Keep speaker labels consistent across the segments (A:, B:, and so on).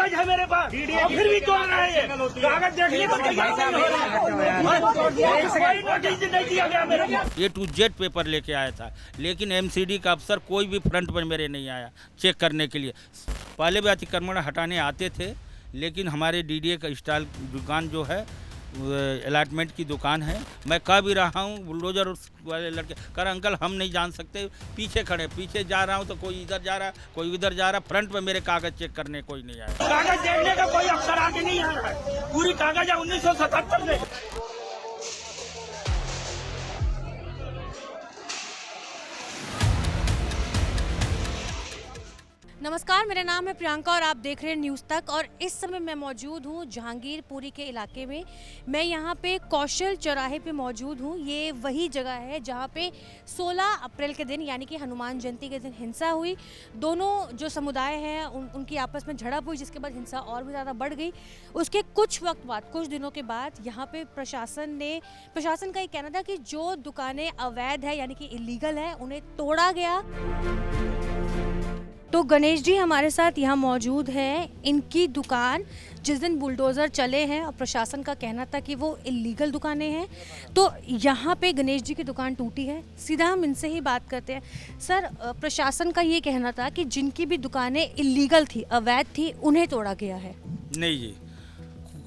A: कागज है मेरे पास और फिर भी तोड़ रहे हैं। कागज देखने को तैयार नहीं हो रहे हैं। कोई नोटिस नहीं दिया गया मेरे को।
B: A to Z पेपर लेके आया था, लेकिन एमसीडी का अफसर कोई भी फ्रंट पर मेरे नहीं आया चेक करने के लिए। पहले भी अतिक्रमण हटाने आते थे, लेकिन हमारे डीडीए का स्टॉल दुकान जो है अलॉटमेंट की दुकान है। मैं कह भी रहा हूँ, बुलडोजर वाले लड़के कर अंकल हम नहीं जान सकते, पीछे खड़े, पीछे जा रहा हूँ तो कोई इधर जा रहा, कोई उधर जा रहा, फ्रंट पे मेरे कागज चेक करने कोई नहीं आया।
A: कागज देखने का कोई अफसर आगे नहीं आ रहा है। पूरी कागज है 1977 में।
C: नमस्कार, मेरा नाम है प्रियंका और आप देख रहे हैं न्यूज़ तक। और इस समय मैं मौजूद हूँ जहांगीरपुरी के इलाके में। मैं यहाँ पे कौशल चौराहे पे मौजूद हूँ। ये वही जगह है जहाँ पे 16 अप्रैल के दिन यानी कि हनुमान जयंती के दिन हिंसा हुई। दोनों जो समुदाय हैं उनकी आपस में झड़प हुई, जिसके बाद हिंसा और भी ज़्यादा बढ़ गई। उसके कुछ वक्त बाद, कुछ दिनों के बाद यहाँ पे प्रशासन का ये कहना था कि जो दुकानें अवैध है यानी कि इलीगल है उन्हें तोड़ा गया। तो गणेश जी हमारे साथ यहाँ मौजूद है। इनकी दुकान जिस दिन बुलडोज़र चले हैं और प्रशासन का कहना था कि वो इलीगल दुकानें हैं, तो यहाँ पे गणेश जी की दुकान टूटी है। सीधा हम इनसे ही बात करते हैं। सर, प्रशासन का ये कहना था कि जिनकी भी दुकानें इलीगल थी, अवैध थी, उन्हें तोड़ा गया है।
B: नहीं जी,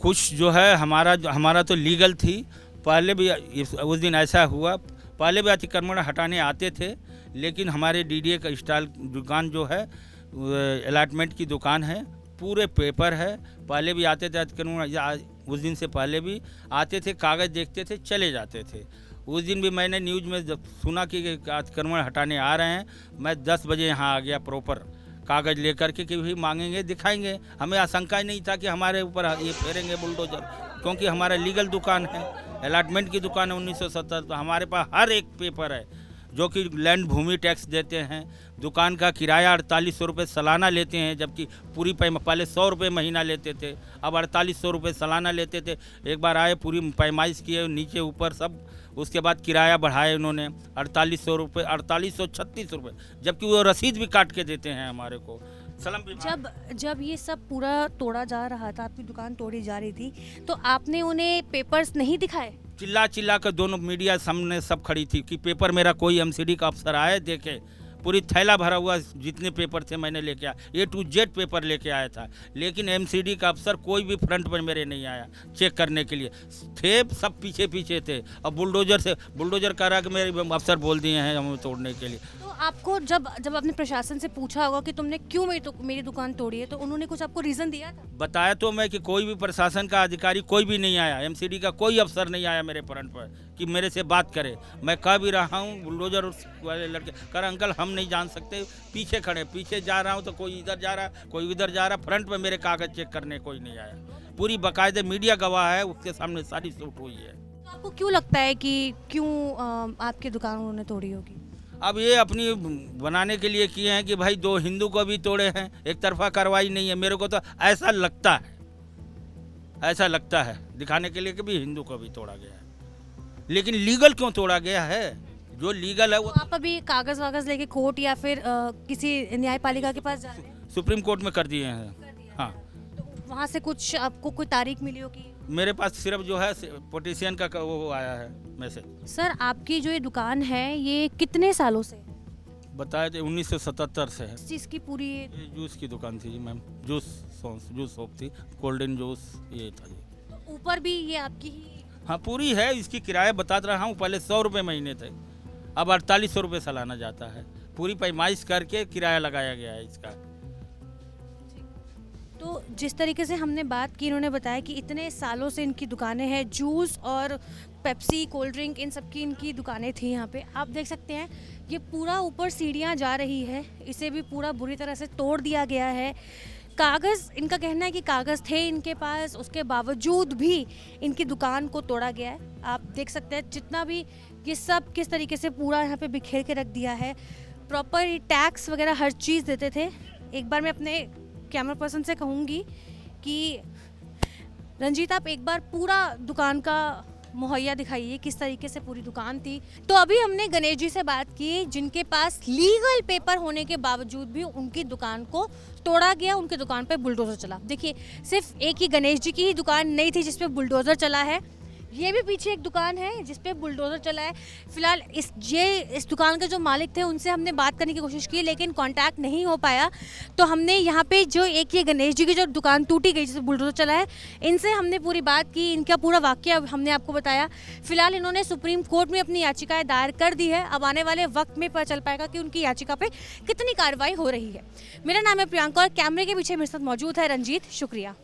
B: कुछ जो है हमारा तो लीगल थी। पहले भी उस दिन ऐसा हुआ, पहले भी अतिक्रमण हटाने आते थे, लेकिन हमारे डीडीए का स्टॉल दुकान जो है अलॉटमेंट की दुकान है, पूरे पेपर है। पहले भी आते थे अतिक्रमण, उस दिन से पहले भी आते थे, कागज़ देखते थे, चले जाते थे। उस दिन भी मैंने न्यूज़ में जब सुना कि अतिक्रमण हटाने आ रहे हैं, मैं 10 बजे यहाँ आ गया प्रॉपर कागज़ लेकर के कि भी मांगेंगे, दिखाएंगे। हमें आशंका नहीं था कि हमारे ऊपर ये फेरेंगे बुलडोजर, क्योंकि हमारा लीगल दुकान है, अलॉटमेंट की दुकान है 1970। तो हमारे पास हर एक पेपर है, जो कि लैंड भूमि टैक्स देते हैं। दुकान का किराया 4800 रुपये सालाना लेते हैं, जबकि पूरी पहले 100 रुपये महीना लेते थे, अब 4800 रुपये सालाना लेते थे। एक बार आए, पूरी पैमाइश किए नीचे ऊपर सब, उसके बाद किराया बढ़ाए उन्होंने 4800 रुपये, 4836 रुपये, जबकि वो रसीद भी काट के देते हैं हमारे को।
C: जब ये सब पूरा तोड़ा जा रहा था, आपकी दुकान तोड़ी जा रही थी, तो आपने उन्हें पेपर्स नहीं दिखाए?
B: चिल्ला कर दोनों मीडिया सामने सब खड़ी थी कि पेपर मेरा कोई एमसीडी का अफसर आए देखे। पूरी थैला भरा हुआ जितने पेपर थे मैंने लेके आया, A to Z पेपर लेके आया था, लेकिन एमसीडी का अफसर कोई भी फ्रंट पर मेरे नहीं आया चेक करने के लिए। थे सब पीछे थे। अब बुलडोजर करा के मेरे अफसर बोल दिए हैं हमें तोड़ने के लिए।
C: तो आपको जब आपने प्रशासन से पूछा होगा कि तुमने क्यों मेरी दुकान तोड़ी है, तो उन्होंने कुछ आपको रीज़न दिया था?
B: बताया तो मैं कि कोई भी प्रशासन का अधिकारी कोई भी नहीं आया, एमसीडी का कोई अफसर नहीं आया मेरे फ्रंट पर कि मेरे से बात करे। मैं कह भी रहा हूँ, बुलडोजर वाले लड़के कर अंकल हम नहीं जान सकते, पीछे खड़े, पीछे जा रहा हूँ तो कोई इधर जा रहा, कोई उधर जा रहा, फ्रंट पर मेरे कागज चेक करने कोई नहीं आया। पूरी बाकायदे मीडिया गवाह है, उसके सामने सारी शूट हुई है।
C: तो आपको क्यों लगता है कि क्यों आपकी दुकान उन्होंने तोड़ी होगी?
B: अब ये अपनी बनाने के लिए किए हैं कि भाई दो हिंदू को भी तोड़े हैं, एक तरफा कार्रवाई नहीं है। मेरे को तो ऐसा लगता है दिखाने के लिए कि भी हिंदू को भी तोड़ा गया है, लेकिन लीगल क्यों तोड़ा गया है? जो लीगल है वो
C: तो आप अभी कागज वागज लेके कोर्ट या फिर किसी न्यायपालिका के पास जा रहे हैं?
B: सुप्रीम कोर्ट में कर दिए हैं। हाँ,
C: तो वहाँ से कुछ आपको कोई तारीख मिली होगी?
B: मेरे पास सिर्फ जो है पोटिशियन का वो आया है मैसेज।
C: सर, आपकी जो ये दुकान है ये कितने सालों से?
B: बताए थे 1977 से है।
C: इस चीज़ की पूरी
B: ये जूस की दुकान थी जी मैम, जूस शॉप थी, गोल्डन जूस ये था जी।
C: तो ऊपर भी ये आपकी ही?
B: हाँ पूरी है। इसकी किराया बता रहा हूँ, पहले 100 रुपये महीने थे, अब 4800 रुपये सालाना जाता है। पूरी पैमाइश करके किराया लगाया गया है इसका।
C: तो जिस तरीके से हमने बात की, इन्होंने बताया कि इतने सालों से इनकी दुकानें हैं, जूस और पेप्सी, कोल्ड ड्रिंक, इन सब की इनकी दुकानें थी यहाँ पे। आप देख सकते हैं ये पूरा ऊपर सीढ़ियाँ जा रही है, इसे भी पूरा बुरी तरह से तोड़ दिया गया है। कागज़, इनका कहना है कि कागज़ थे इनके पास, उसके बावजूद भी इनकी दुकान को तोड़ा गया है। आप देख सकते हैं जितना भी ये सब किस तरीके से पूरा यहाँ पे बिखेर के रख दिया है। प्रॉपर टैक्स वगैरह हर चीज़ देते थे। एक बार मैं अपने कैमरा पर्सन से कहूँगी कि रंजीत, आप एक बार पूरा दुकान का मुहैया दिखाइए किस तरीके से पूरी दुकान थी। तो अभी हमने गणेश जी से बात की जिनके पास लीगल पेपर होने के बावजूद भी उनकी दुकान को तोड़ा गया, उनकी दुकान पे बुलडोजर चला। देखिए सिर्फ एक ही गणेश जी की ही दुकान नहीं थी जिसपे बुलडोजर चला है, ये भी पीछे एक दुकान है जिस पे बुलडोजर चला है। फिलहाल इस दुकान के जो मालिक थे उनसे हमने बात करने की कोशिश की लेकिन कांटेक्ट नहीं हो पाया। तो हमने यहाँ पे जो एक ये गणेश जी की जो दुकान टूटी गई जिसपे बुलडोजर चला है, इनसे हमने पूरी बात की, इनका पूरा वाकया हमने आपको बताया। फिलहाल इन्होंने सुप्रीम कोर्ट में अपनी याचिकाएं दायर कर दी है। अब आने वाले वक्त में पता चल पाएगा कि उनकी याचिका पे कितनी कार्रवाई हो रही है। मेरा नाम है प्रियंका और कैमरे के पीछे मेरे साथ मौजूद है रंजीत। शुक्रिया।